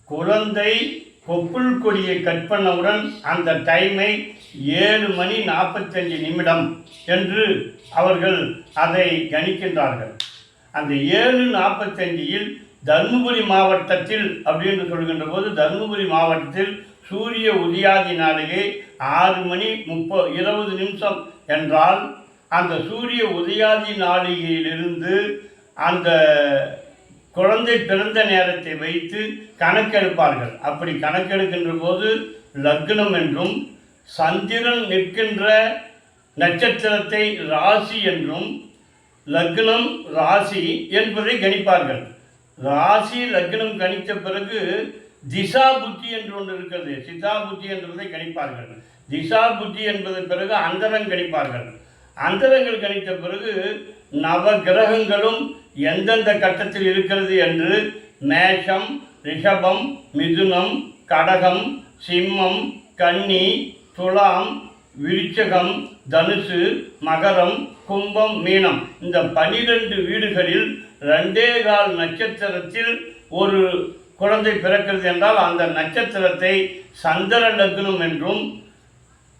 குழந்தை கொப்புள் கொடியை கட் பண்ணவுடன் அந்த டைமை 7:45 என்று அவர்கள் அதை கணிக்கின்றார்கள். அந்த 7:45 தருமபுரி மாவட்டத்தில் அப்படின்னு சொல்கின்ற போது தருமபுரி மாவட்டத்தில் சூரிய உதயாதி நாளிலே 6:20 என்றால் அந்த சூரிய உதயாதி நாளிகையிலிருந்து அந்த குழந்தை பிறந்த நேரத்தை வைத்து கணக்கெடுப்பார்கள். அப்படி கணக்கெடுக்கின்ற போது லக்னம் என்றும் சந்திரன் நிற்கின்ற நட்சத்திரத்தை ராசி என்றும் லக்னம் ராசி என்பதை கணிப்பார்கள். ராசி லக்னம் கணித்த பிறகு திசா புத்தி என்று ஒன்று இருக்கிறது. சிதா புத்தி என்பதை கணிப்பார்கள். திசா புத்தி என்பது பிறகு அந்தரம் கணிப்பார்கள். அந்தரங்கள் கணித்த பிறகு நவ கிரகங்களும் எந்தெந்த கட்டத்தில் இருக்கிறது என்று மேஷம், ரிஷபம், மிதுனம், கடகம், சிம்மம், கன்னி, துலாம், விருச்சகம், தனுசு, மகரம், கும்பம், மீனம் இந்த 12 வீடுகளில் 2.25 நட்சத்திரத்தில் ஒரு குழந்தை பிறக்கிறது என்றால் அந்த நட்சத்திரத்தை சந்திர லக்னம் என்றும்,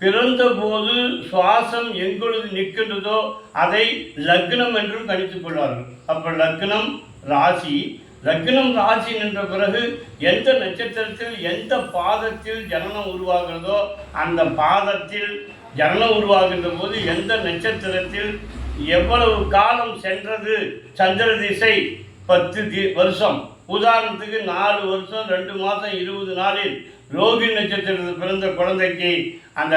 பிறந்தபோது சுவாசம் எங்கொழுது நிற்கின்றதோ அதை லக்னம் என்றும் கணித்துக் கொள்வார்கள். அப்போ லக்னம் ராசி, லக்னம் ராசி நின்ற பிறகு எந்த நட்சத்திரத்தில் எந்த பாதத்தில் ஜனனம் உருவாகிறதோ அந்த பாதத்தில் ஜனனம் உருவாகின்ற போது எந்த நட்சத்திரத்தில் எவ்வளவு காலம் சென்றது சந்திர திசை 10 வருஷம், உதாரணத்துக்கு 4 வருஷம் 2 மாதம் 20 நாளில் ரோகிணி நட்சத்திரத்தில் பிறந்த குழந்தைக்கு அந்த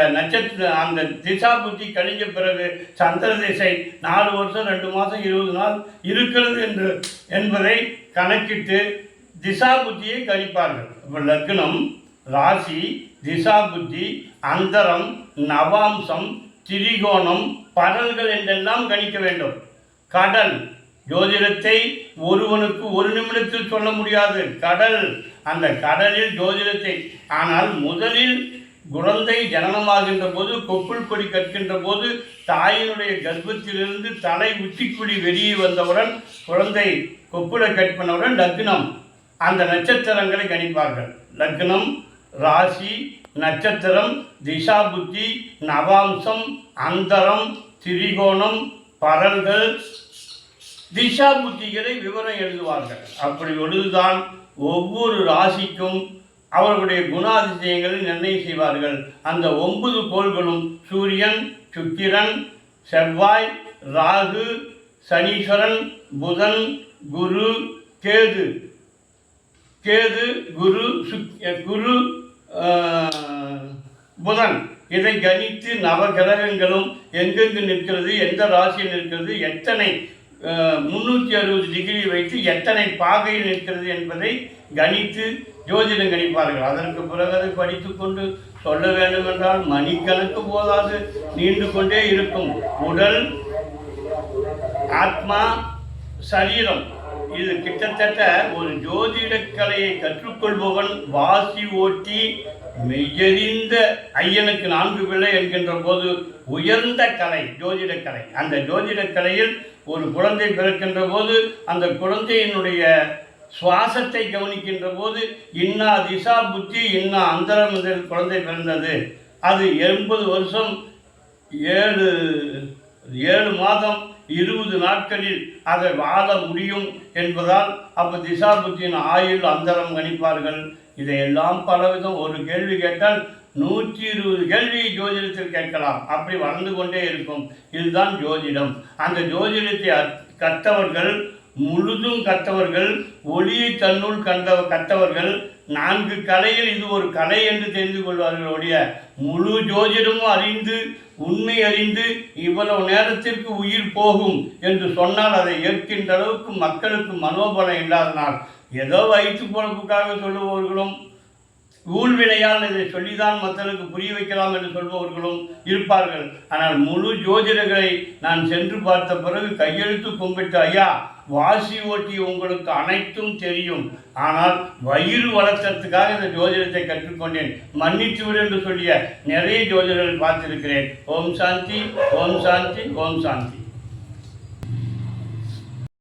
அந்த திசா புத்தி கழிஞ்ச பிறகு சந்திர திசை 4 வருஷம் 2 மாதம் 20 நாள் இருக்கிறது என்பதை கணக்கிட்டு திசா புத்தியை கணிப்பார்கள். இப்போ லக்னம் ராசி, திசா புத்தி, அந்தரம், நவாம்சம், திரிகோணம், பரல்கள் என்றெல்லாம் கணிக்க வேண்டும். கடல் ஜோதிடத்தை ஒருவனுக்கு 1 நிமிடத்தில் சொல்ல முடியாது. கடல், அந்த கடலில் ஜோதிடத்தை. ஆனால் முதலில் குழந்தை ஜனனமாகின்ற போது கொப்புள் கொடி கற்கின்ற போது தாயினுடைய கர்ப்பத்திலிருந்து தலை உச்சிக்குழி வெளியே வந்தவுடன் குழந்தை கொப்புளை கட் பண்ணவுடன் லக்னம் அந்த நட்சத்திரங்களை கணிப்பார்கள். லக்னம் ராசி, நட்சத்திரம், திசா புத்தி, நவாம்சம், அந்தரம், திரிகோணம், பரல்கள், திசா புத்திகளை விவரம் எழுதுவார்கள். அப்படி எழுதுதான் ஒவ்வொரு ராசிக்கும் அவர்களுடைய குணாதிசயங்களை நிர்ணயம் செய்வார்கள். அந்த 9 கோள்களும் சூரியன், சுக்கிரன், செவ்வாய், ராகு, சனீஸ்வரன், புதன், குரு, கேது, குரு, புதன் இதை கணித்து நவகிரகங்களும் எங்கெங்கு நிற்கிறது, எந்த ராசியில் நிற்கிறது, எத்தனை 360 டிகிரி வைத்து எத்தனை பாகையில் நிற்கிறது என்பதை கணித்து ஜோதிடம் கணிப்பார்கள். அதற்கு பிறகு அதை படித்து கொண்டு சொல்ல வேண்டும் என்றால் மணிக்கணக்கு போதாது, நீண்டு கொண்டே இருக்கும். உடல், ஆத்மா, சரீரம் இது கிட்டத்தட்ட ஒரு ஜோதிடக்கலையை கற்றுக்கொள்பவன் வாசி ஓட்டி மெய்யறிந்த ஐயனுக்கு 4 பிள்ளை என்கின்ற போது உயர்ந்த கலை ஜோதிடக்கலை. அந்த ஜோதிடக்கலையில் ஒரு குழந்தை பிறக்கின்ற போது அந்த குழந்தையினுடைய சுவாசத்தை கவனிக்கின்ற போது இன்னா திசா புத்தி இன்னா அந்தரம் குழந்தை பிறந்தது, அது 80 வருஷம் 7 மாதம் 20 நாட்களில் அதை வாழ முடியும் என்பதால் அப்போ திசா புத்தியின் ஆயுள் அந்தரம் கணிப்பார்கள். இதையெல்லாம் பலவிதம். ஒரு கேள்வி கேட்டால் 120 கேள்வி ஜோதிடத்தில் கேட்கலாம். அப்படி வளர்ந்து கொண்டே இருக்கும். இதுதான் ஜோதிடம். அந்த ஜோதிடத்தை கற்றவர்கள், முழுதும் கற்றவர்கள், ஒளியை தன்னுள் கற்றவர்கள் 4 கலையில் இது ஒரு கலை என்று தெரிந்து கொள்வார்கள். ஒழிய முழு ஜோதிடமும் அறிந்து உண்மை அறிந்து இவ்வளவு நேரத்திற்கு உயிர் போகும் என்று சொன்னால் அதை ஏற்கின்ற அளவுக்கு மக்களுக்கு மனோபலம் இல்லாதனால் ஏதோ வயிற்று பொழப்புக்காக சொல்லுபவர்களும் ஊழ்வினையால் இதை சொல்லிதான் மக்களுக்கு புரிய வைக்கலாம் என்று சொல்பவர்களும் இருப்பார்கள். ஆனால் முழு ஜோதிடர்களை நான் சென்று பார்த்த பிறகு கையெழுத்து கும்பிட்டு, ஐயா வாசி ஓட்டி உங்களுக்கு அனைத்தும் தெரியும், ஆனால் வயிறு வளர்க்கறதுக்காக இந்த ஜோதிடத்தை கற்றுக்கொண்டேன், மன்னித்து விடு என்று சொல்லிய நிறைய ஜோதிடர்கள் பார்த்திருக்கிறேன். ஓம் சாந்தி, ஓம் சாந்தி, ஓம் சாந்தி.